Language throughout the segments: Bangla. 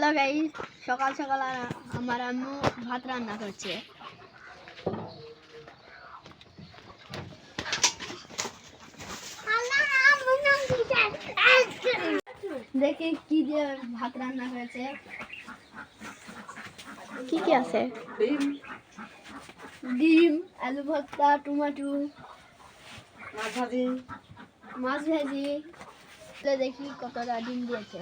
হ্যালো গাইস, সকাল সকাল আমার আম্মু ভাত রান্না করছে। দেখি কি দিয়ে ভাত রান্না হয়েছে। কি কি আছে? ডিম, আলু ভর্তা, টমেটো, মাছ ভাজি। দেখি কতটা ডিম দিয়েছে।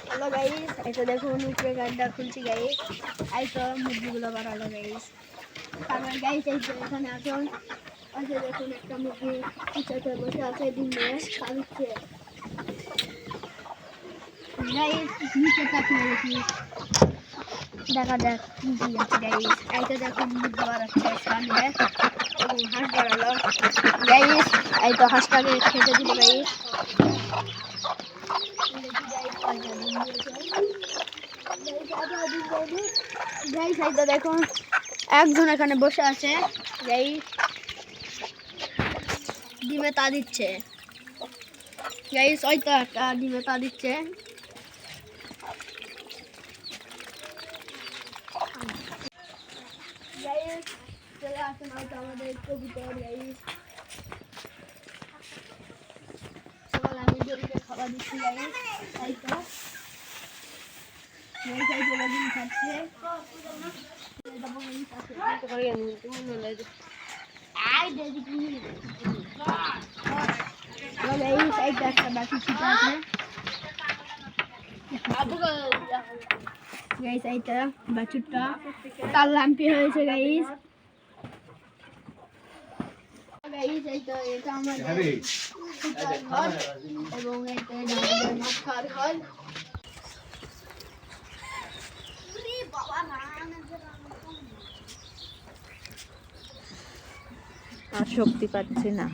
হ্যালো গাইস, এটা দেখুন উপরে গাড়িটা খুলছি গাইস। এই তো মুরগিগুলো বাড়ালো গাইস। তারপর গাইস এই তো এখানে এখন আছে দেখুন একটা মুরগি পিছাতে বসে আছে, ডিম দিয়ে খাচ্ছে। গাইস নিচে তাকিয়ে দেখি, দেখা যাক কি কি আছে গাইস। এই তো দেখুন মুরগি বাড়াচ্ছে সামনে এবং হাঁস বাড়ালো গাইস। এই তো হাঁসটাকে খেতে দিল গাইস। গাইস এই তো দেখুন একজন এখানে বসে আছে গাইস, ডিমে তা দিচ্ছে গাইস। ওই তো একটা ডিমে তা দিচ্ছে। গাইস চলে আসেন হয়তো আমাদের কবুতর গাইস। সকালে আমি গরুকে খাবার দিচ্ছি গাইস। তাই তো ডিম খাচ্ছে। একটা বাকি ছিটা আছে গাইস। এইটা বাছুরটা তার ল্যাম্পি হয়েছে গাইস। গাইস এই তো এটা আমাদের ঘর এবং এটা আমাদের মাছ খাওয়ার ঘর। আর শক্তি পাচ্ছি না।